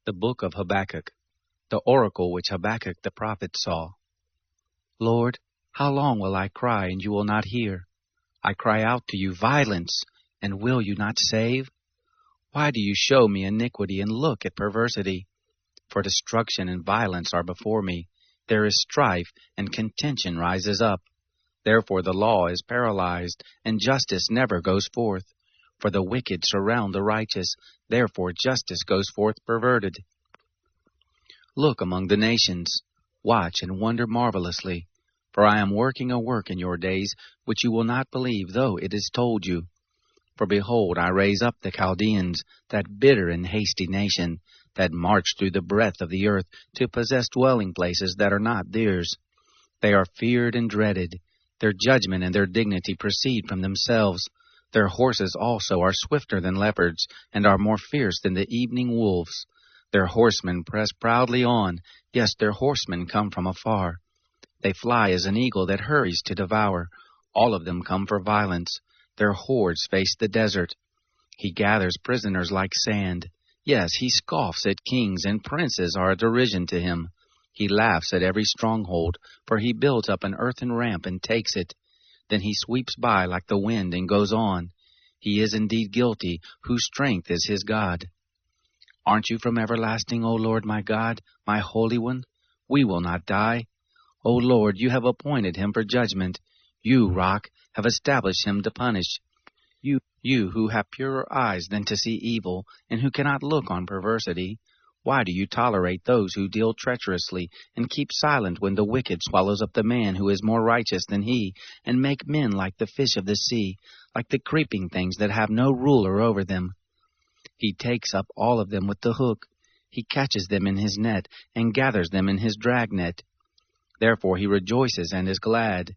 The book of Habakkuk, the oracle which Habakkuk the prophet saw. Lord, how long will I cry, and you will not hear? I cry out to you, violence, and will you not save? Why do you show me iniquity and look at perversity? For destruction and violence are before me. There is strife, and contention rises up. Therefore the law is paralyzed, and justice never goes forth. For the wicked surround the righteous, therefore justice goes forth perverted. Look among the nations, watch and wonder marvelously, for I am working a work in your days, which you will not believe, though it is told you. For behold, I raise up the Chaldeans, that bitter and hasty nation, that march through the breadth of the earth, to possess dwelling places that are not theirs. They are feared and dreaded. Their judgment and their dignity proceed from themselves. Their horses also are swifter than leopards, and are more fierce than the evening wolves. Their horsemen press proudly on, yes, their horsemen come from afar. They fly as an eagle that hurries to devour. All of them come for violence. Their hordes face the desert. He gathers prisoners like sand. Yes, he scoffs at kings, and princes are a derision to him. He laughs at every stronghold, for he builds up an earthen ramp and takes it. Then he sweeps by like the wind and goes on. He is indeed guilty, whose strength is his God. Aren't you from everlasting, O Lord my God, my Holy One? We will not die. O Lord, you have appointed him for judgment. You, Rock, have established him to punish. You who have purer eyes than to see evil, and who cannot look on perversity, why do you tolerate those who deal treacherously, and keep silent when the wicked swallows up the man who is more righteous than he, and make men like the fish of the sea, like the creeping things that have no ruler over them? He takes up all of them with the hook. He catches them in his net, and gathers them in his dragnet. Therefore he rejoices and is glad.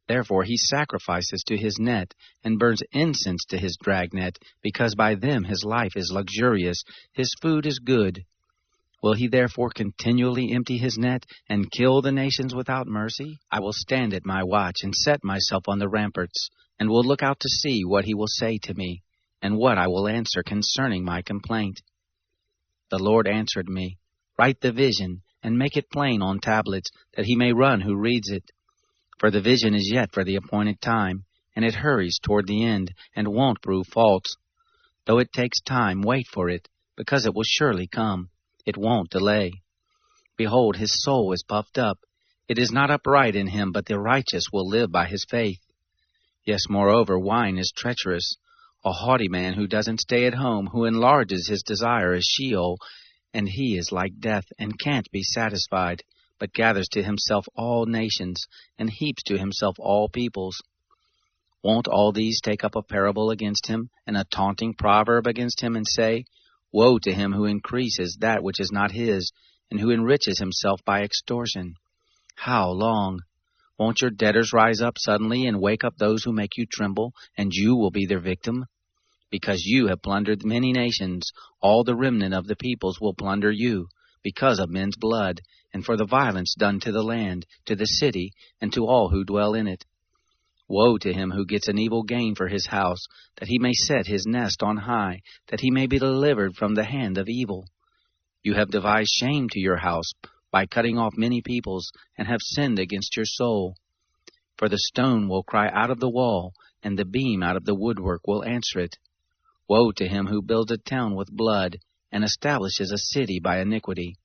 Therefore he sacrifices to his net, and burns incense to his dragnet, because by them his life is luxurious, his food is good. Will he therefore continually empty his net, and kill the nations without mercy? I will stand at my watch, and set myself on the ramparts, and will look out to see what he will say to me, and what I will answer concerning my complaint. The Lord answered me, Write the vision, and make it plain on tablets, that he may run who reads it. For the vision is yet for the appointed time, and it hurries toward the end, and won't prove false. Though it takes time, wait for it, because it will surely come. It won't delay. Behold, his soul is puffed up. It is not upright in him, but the righteous will live by his faith. Yes, moreover, wine is treacherous. A haughty man who doesn't stay at home, who enlarges his desire, is Sheol, and he is like death, and can't be satisfied, but gathers to himself all nations, and heaps to himself all peoples. Won't all these take up a parable against him, and a taunting proverb against him, and say, Woe to him who increases that which is not his, and who enriches himself by extortion. How long? Won't your debtors rise up suddenly and wake up those who make you tremble, and you will be their victim? Because you have plundered many nations, all the remnant of the peoples will plunder you, because of men's blood, and for the violence done to the land, to the city, and to all who dwell in it. Woe to him who gets an evil gain for his house, that he may set his nest on high, that he may be delivered from the hand of evil. You have devised shame to your house by cutting off many peoples, and have sinned against your soul. For the stone will cry out of the wall, and the beam out of the woodwork will answer it. Woe to him who builds a town with blood, and establishes a city by iniquity.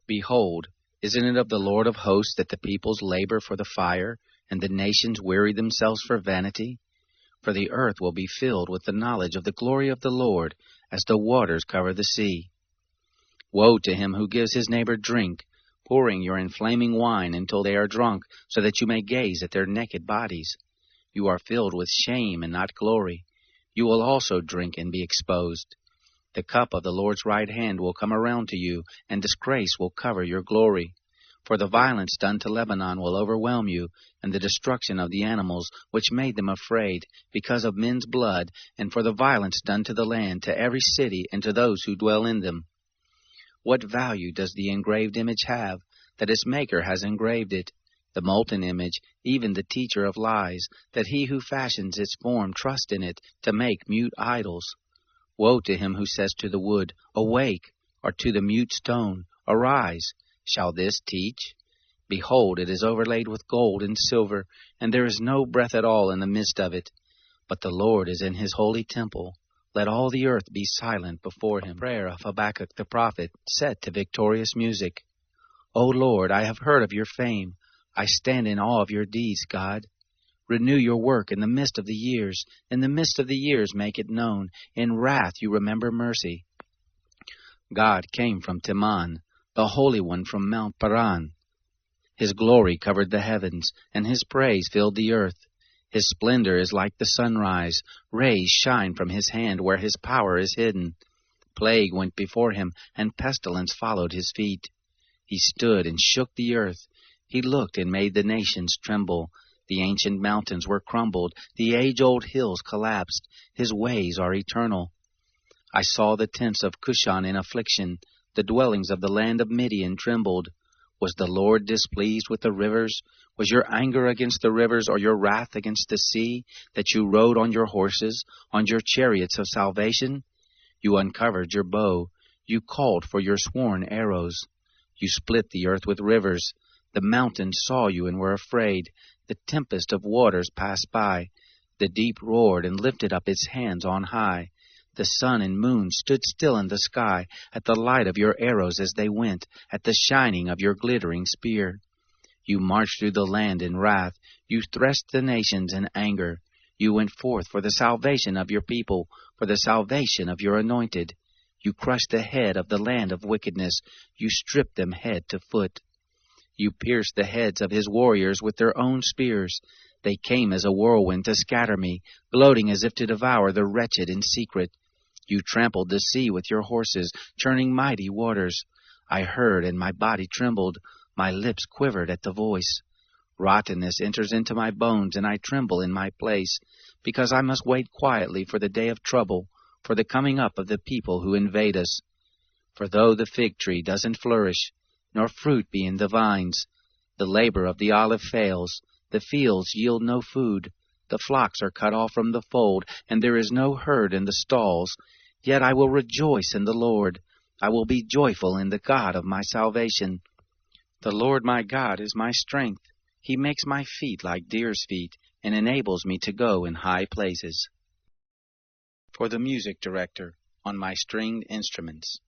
Behold, isn't it of the Lord of hosts that the peoples labor for the fire, and the nations weary themselves for vanity? For the earth will be filled with the knowledge of the glory of the Lord, as the waters cover the sea. Woe to him who gives his neighbor drink, pouring your inflaming wine until they are drunk, so that you may gaze at their naked bodies. You are filled with shame and not glory. You will also drink and be exposed. The cup of the Lord's right hand will come around to you, and disgrace will cover your glory. For the violence done to Lebanon will overwhelm you, and the destruction of the animals which made them afraid, because of men's blood, and for the violence done to the land, to every city, and to those who dwell in them. What value does the engraved image have, that its maker has engraved it? The molten image, even the teacher of lies, that he who fashions its form trust in it, to make mute idols. Woe to him who says to the wood, Awake, or to the mute stone, Arise, shall this teach? Behold, it is overlaid with gold and silver, and there is no breath at all in the midst of it. But the Lord is in his holy temple. Let all the earth be silent before him. Prayer of Habakkuk the prophet, set to victorious music. O Lord, I have heard of your fame. I stand in awe of your deeds, God. Renew your work in the midst of the years. In the midst of the years make it known. In wrath you remember mercy. God came from Teman, the Holy One from Mount Paran. His glory covered the heavens, and his praise filled the earth. His splendor is like the sunrise. Rays shine from his hand where his power is hidden. Plague went before him, and pestilence followed his feet. He stood and shook the earth. He looked and made the nations tremble. The ancient mountains were crumbled. The age-old hills collapsed. His ways are eternal. I saw the tents of Cushan in affliction. The dwellings of the land of Midian trembled. Was the Lord displeased with the rivers? Was your anger against the rivers, or your wrath against the sea, that you rode on your horses, on your chariots of salvation? You uncovered your bow. You called for your sworn arrows. You split the earth with rivers. The mountains saw you and were afraid. The tempest of waters passed by. The deep roared and lifted up its hands on high. The sun and moon stood still in the sky, at the light of your arrows as they went, at the shining of your glittering spear. You marched through the land in wrath. You threshed the nations in anger. You went forth for the salvation of your people, for the salvation of your anointed. You crushed the head of the land of wickedness. You stripped them head to foot. You pierced the heads of his warriors with their own spears. They came as a whirlwind to scatter me, gloating as if to devour the wretched in secret. You trampled the sea with your horses, churning mighty waters. I heard, and my body trembled. My lips quivered at the voice. Rottenness enters into my bones, and I tremble in my place, because I must wait quietly for the day of trouble, for the coming up of the people who invade us. For though the fig tree doesn't flourish, nor fruit be in the vines, the labor of the olive fails, the fields yield no food, the flocks are cut off from the fold, and there is no herd in the stalls, yet I will rejoice in the Lord. I will be joyful in the God of my salvation. The Lord my God is my strength. He makes my feet like deer's feet, and enables me to go in high places. For the music director on my stringed instruments.